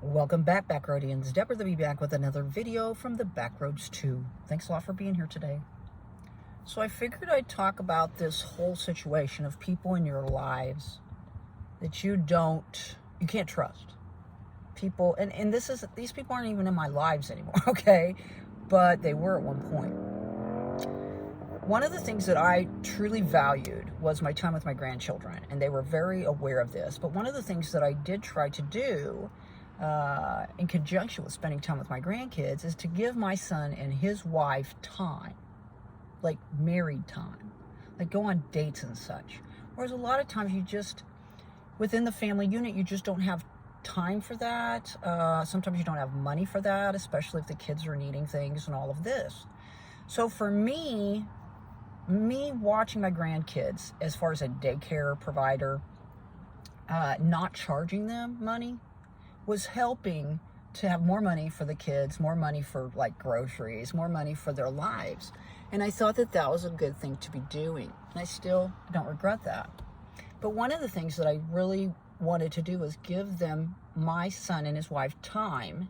Welcome back, Backroadians. Deborah will be back with another video from the Backroads 2. Thanks a lot for being here today. So I figured I'd talk about this whole situation of people in your lives that you can't trust. People, and these people aren't even in my lives anymore, okay? But they were at one point. One of the things that I truly valued was my time with my grandchildren, and they were very aware of this. But one of the things that I did try to do in conjunction with spending time with my grandkids is to give my son and his wife time, like married time, like go on dates and such. Whereas a lot of times within the family unit, you just don't have time for that. Sometimes you don't have money for that, especially if the kids are needing things and all of this. So for me watching my grandkids as far as a daycare provider, not charging them money was helping to have more money for the kids, more money for like groceries, more money for their lives. And I thought that was a good thing to be doing. And I still don't regret that. But one of the things that I really wanted to do was give them, my son and his wife, time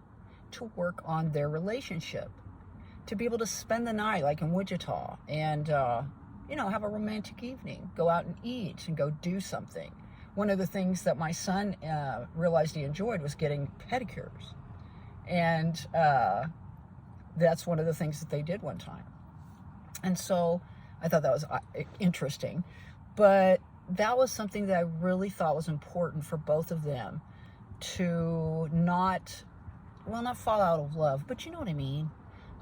to work on their relationship, to be able to spend the night like in Wichita and, have a romantic evening, go out and eat and go do something. One of the things that my son realized he enjoyed was getting pedicures. And that's one of the things that they did one time. And so I thought that was interesting. But that was something that I really thought was important for both of them to not fall out of love, but you know what I mean?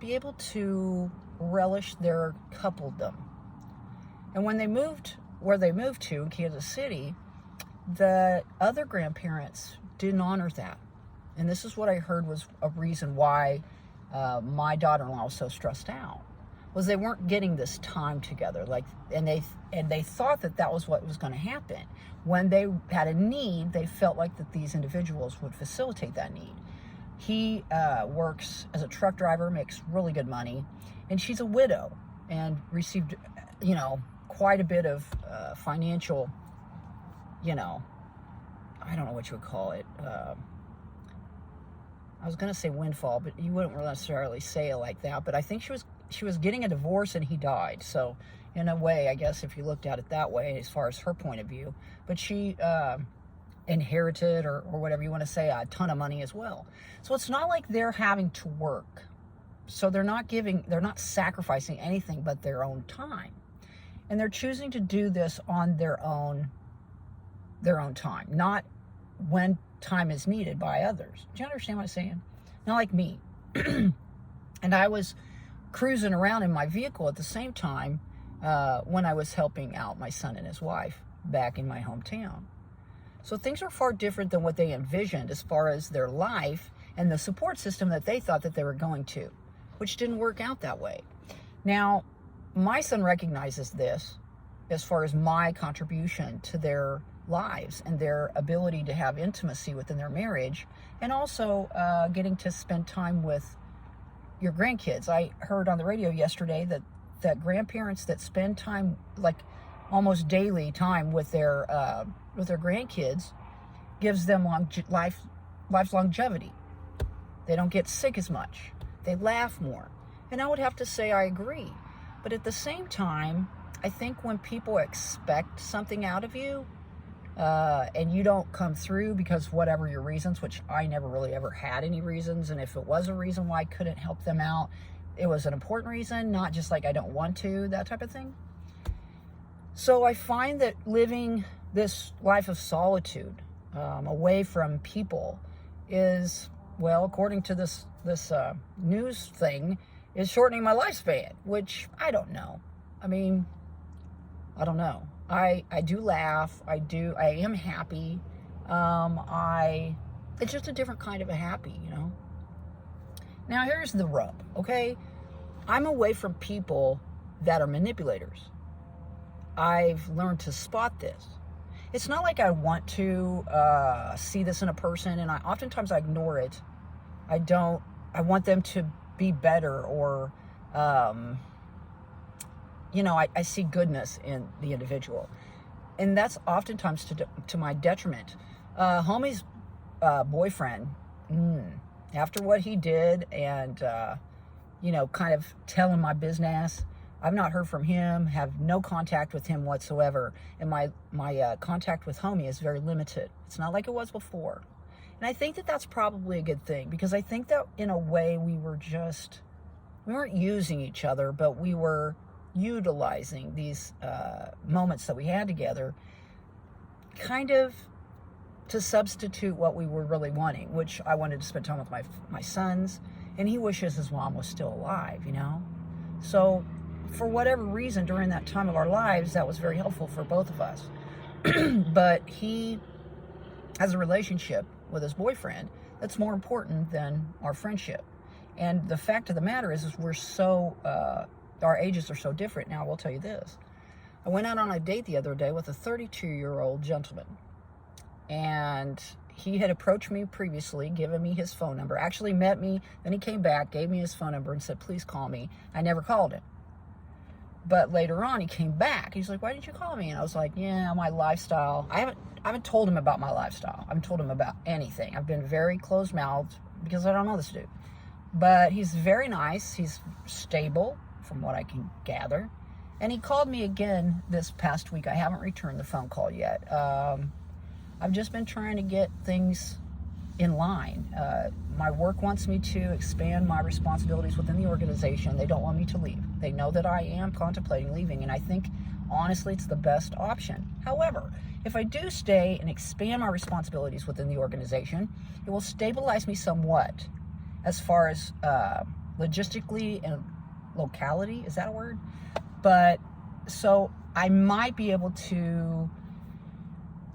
Be able to relish their coupledom. And when they moved where they moved to in Kansas City, the other grandparents didn't honor that. And this is what I heard was a reason why my daughter-in-law was so stressed out, was they weren't getting this time together. And they thought that was what was going to happen. When they had a need, they felt like that these individuals would facilitate that need. He works as a truck driver, makes really good money, and she's a widow and received, quite a bit of financial, I don't know what you would call it. I was going to say windfall, but you wouldn't necessarily say it like that. But I think she was getting a divorce and he died. So in a way, I guess if you looked at it that way, as far as her point of view, but she inherited or whatever you want to say, a ton of money as well. So it's not like they're having to work. So they're not sacrificing anything but their own time. And they're choosing to do this on their own time, not when time is needed by others. Do you understand what I'm saying? Not like me. And I was cruising around in my vehicle at the same time when I was helping out my son and his wife back in my hometown. So things are far different than what they envisioned as far as their life and the support system that they thought that they were going to, which didn't work out that way. Now, my son recognizes this as far as my contribution to their lives and their ability to have intimacy within their marriage, and also getting to spend time with your grandkids. I heard on the radio yesterday that grandparents that spend time, like almost daily time with their grandkids, gives them life's longevity. They don't get sick as much. They laugh more. And I would have to say I agree. But at the same time, I think when people expect something out of you, and you don't come through because whatever your reasons, which I never really ever had any reasons, and if it was a reason why I couldn't help them out, it was an important reason, not just like I don't want to, that type of thing. So I find that living this life of solitude, away from people, is, well, according to this news thing, is shortening my lifespan, which I don't know. I mean, I don't know. I do laugh. I am happy. It's just a different kind of a happy, Now here's the rub, okay? I'm away from people that are manipulators. I've learned to spot this. It's not like I want to see this in a person, and oftentimes I ignore it. I want them to be better, or I see goodness in the individual. And that's oftentimes to my detriment. Homie's boyfriend After what he did and, you know, kind of telling my business, I've not heard from him, have no contact with him whatsoever. And my contact with homie is very limited. It's not like it was before. And I think that that's probably a good thing, because I think that in a way we weren't using each other, but we were utilizing these moments that we had together kind of to substitute what we were really wanting, which I wanted to spend time with my sons, and he wishes his mom was still alive, you know? So for whatever reason, during that time of our lives, that was very helpful for both of us. But he has a relationship with his boyfriend that's more important than our friendship. And the fact of the matter is we're so, our ages are so different. Now, I will tell you this. I went out on a date the other day with a 32-year-old gentleman. And he had approached me previously, given me his phone number, actually met me, then he came back, gave me his phone number and said, please call me. I never called him. But later on, he came back. He's like, why didn't you call me? And I was like, yeah, my lifestyle. I haven't told him about my lifestyle. I haven't told him about anything. I've been very closed-mouthed because I don't know this dude. But he's very nice. He's stable, from what I can gather. And he called me again this past week. I haven't returned the phone call yet. I've just been trying to get things in line. My work wants me to expand my responsibilities within the organization. They don't want me to leave. They know that I am contemplating leaving, and I think, honestly, it's the best option. However, if I do stay and expand my responsibilities within the organization, it will stabilize me somewhat as far as logistically and locality. Is that a word? But so I might be able to,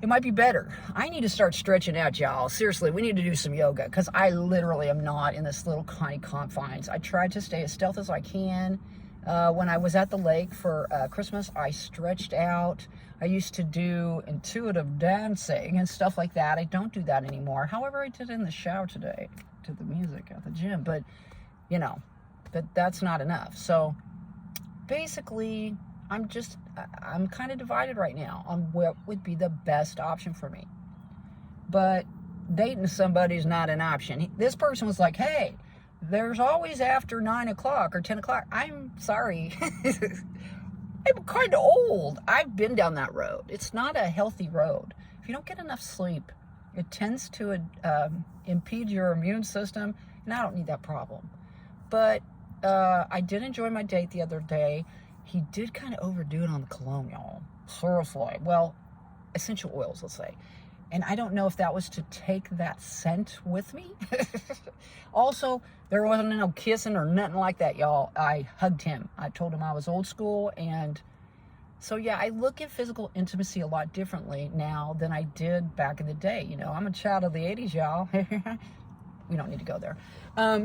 it might be better. I need to start stretching out, y'all. Seriously, we need to do some yoga, because I literally am not in this little tiny confines. I tried to stay as stealth as I can. When I was at the lake for Christmas, I stretched out. I used to do intuitive dancing and stuff like that. I don't do that anymore. However, I did it in the shower today to the music at the gym. But, you know, that's not enough. So basically, I'm kind of divided right now on what would be the best option for me. But dating somebody is not an option. This person was like, hey, there's always after 9 o'clock or 10 o'clock. I'm sorry. I'm kind of old. I've been down that road. It's not a healthy road. If you don't get enough sleep, it tends to impede your immune system, and I don't need that problem. But I did enjoy my date the other day. He did kind of overdo it on the cologne, y'all. Seriously. Well, essential oils, let's say. And I don't know if that was to take that scent with me. Also, there wasn't no kissing or nothing like that, y'all. I hugged him. I told him I was old school. And so, yeah, I look at physical intimacy a lot differently now than I did back in the day. You know, I'm a child of the 80s, y'all. We don't need to go there.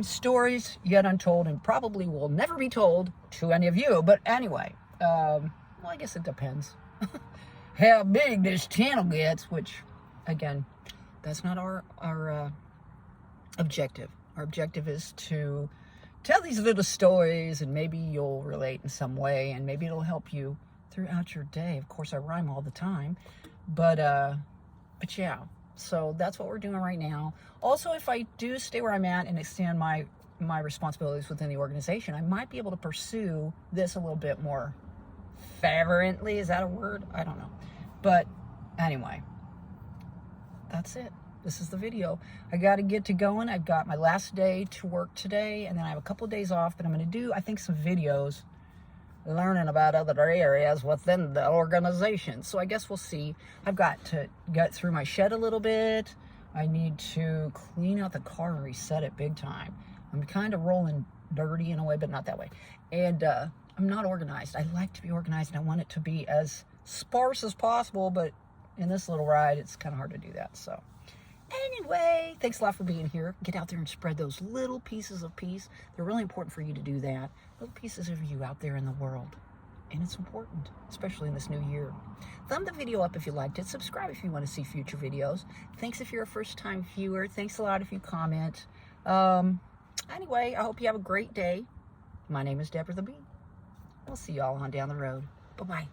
Stories yet untold and probably will never be told to any of you. But anyway, well, I guess it depends how big this channel gets, which, again, that's not our objective. Our objective is to tell these little stories, and maybe you'll relate in some way, and maybe it'll help you throughout your day. Of course, I rhyme all the time, but yeah. So that's what we're doing right now. Also, if I do stay where I'm at and extend my responsibilities within the organization, I might be able to pursue this a little bit more fervently. Is that a word? I don't know. But anyway, that's it. This is the video. I got to get to going. I've got my last day to work today, and then I have a couple of days off, but I'm going to do, I think, some videos learning about other areas within the organization. So I guess we'll see. I've got to get through my shed a little bit. I need to clean out the car and reset it big time. I'm kind of rolling dirty in a way, but not that way. And I'm not organized. I like to be organized, and I want it to be as sparse as possible, but in this little ride, it's kind of hard to do that. So anyway, thanks a lot for being here. Get out there and spread those little pieces of peace. They're really important for you to do that. Little pieces of you out there in the world. And it's important, especially in this new year. Thumb the video up if you liked it. Subscribe if you want to see future videos. Thanks if you're a first-time viewer. Thanks a lot if you comment. Anyway, I hope you have a great day. My name is Deborah the Bee. We'll see y'all on down the road. Bye-bye.